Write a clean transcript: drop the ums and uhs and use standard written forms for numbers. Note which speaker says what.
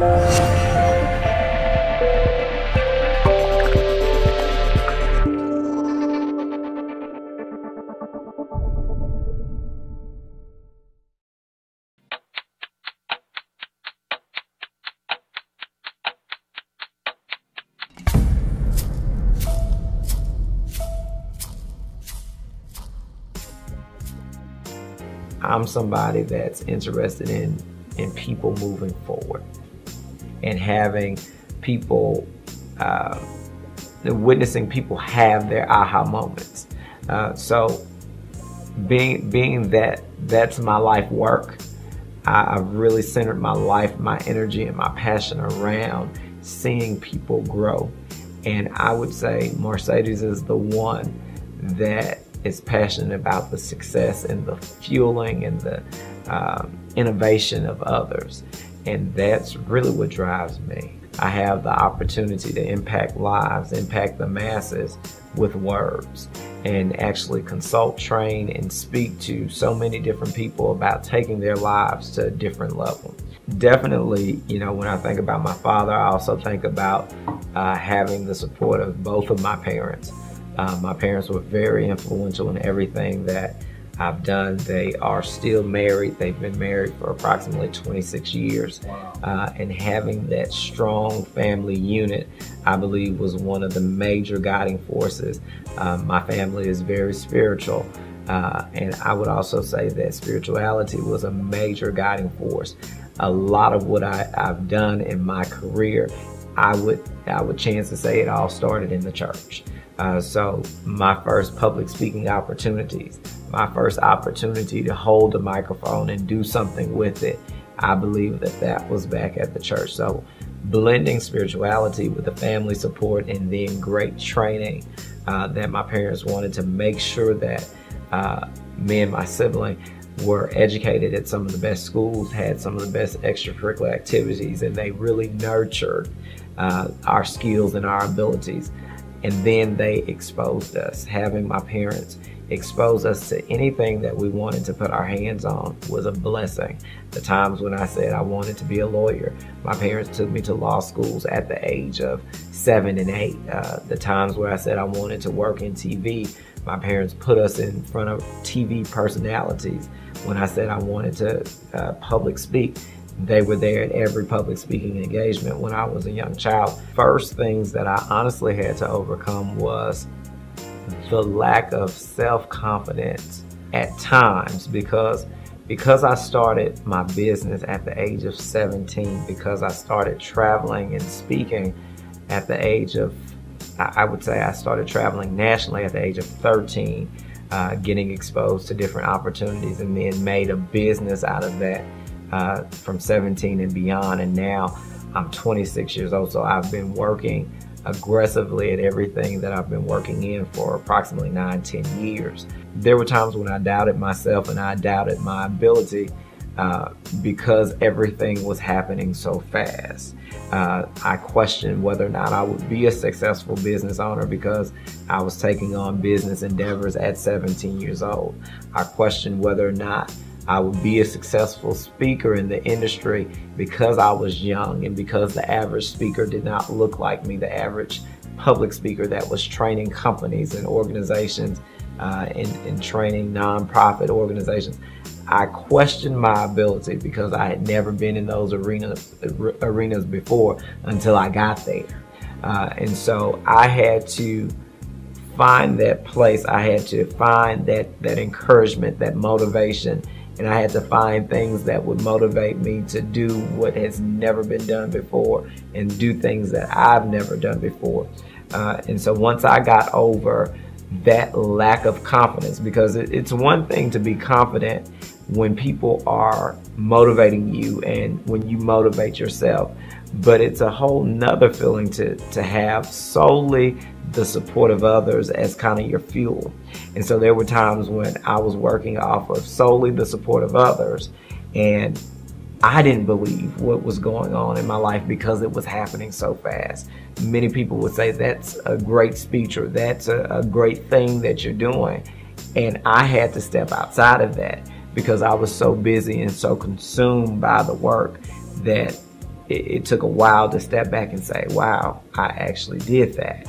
Speaker 1: I'm somebody that's interested in people moving forward and having people, witnessing people have their aha moments. So being that's my life work, I've really centered my life, my energy, and my passion around seeing people grow. And I would say Marcedes is the one that is passionate about the success and the fueling and the innovation of others. And that's really what drives me. I have the opportunity to impact lives, impact the masses with words, and actually consult, train, and speak to so many different people about taking their lives to a different level. Definitely, you know, when I think about my father, I also think about having the support of both of my parents. My parents were very influential in everything that I've done. They are still married. They've been married for approximately 26 years. Wow. And having that strong family unit, I believe, was one of the major guiding forces. My family is very spiritual. And I would also say that spirituality was a major guiding force. A lot of what I've done in my career, I would chance to say it all started in the church. So my first public speaking opportunities, my first opportunity to hold a microphone and do something with it, I believe that was back at the church. So blending spirituality with the family support and then great training that my parents wanted to make sure that me and my sibling were educated at some of the best schools, had some of the best extracurricular activities, and they really nurtured our skills and our abilities. And then they exposed us. Having my parents expose us to anything that we wanted to put our hands on was a blessing. The times when I said I wanted to be a lawyer, my parents took me to law schools at the age of 7 and 8. The times where I said I wanted to work in TV, my parents put us in front of TV personalities. When I said I wanted to public speak, they were there at every public speaking engagement when I was a young child. First things that I honestly had to overcome was the lack of self-confidence at times because I started my business at the age of 17, because I started traveling and speaking at the age of, I would say I started traveling nationally at the age of 13, getting exposed to different opportunities and then made a business out of that. From 17 and beyond, and now I'm 26 years old, so I've been working aggressively at everything that I've been working in for approximately 9-10 years. There were times when I doubted myself and I doubted my ability because everything was happening so fast. I questioned whether or not I would be a successful business owner because I was taking on business endeavors at 17 years old. I questioned whether or not I would be a successful speaker in the industry because I was young and because the average speaker did not look like me, the average public speaker that was training companies and organizations and training nonprofit organizations. I questioned my ability because I had never been in those arenas before until I got there. And so I had to find that place. I had to find that encouragement, that motivation. And I had to find things that would motivate me to do what has never been done before and do things that I've never done before. And so once I got over that lack of confidence, because it's one thing to be confident when people are motivating you and when you motivate yourself, but it's a whole nother feeling to have solely the support of others as kind of your fuel. And so there were times when I was working off of solely the support of others, and I didn't believe what was going on in my life because it was happening so fast. Many people would say that's a great speech or that's a great thing that you're doing. And I had to step outside of that because I was so busy and so consumed by the work that it took a while to step back and say, wow, I actually did that.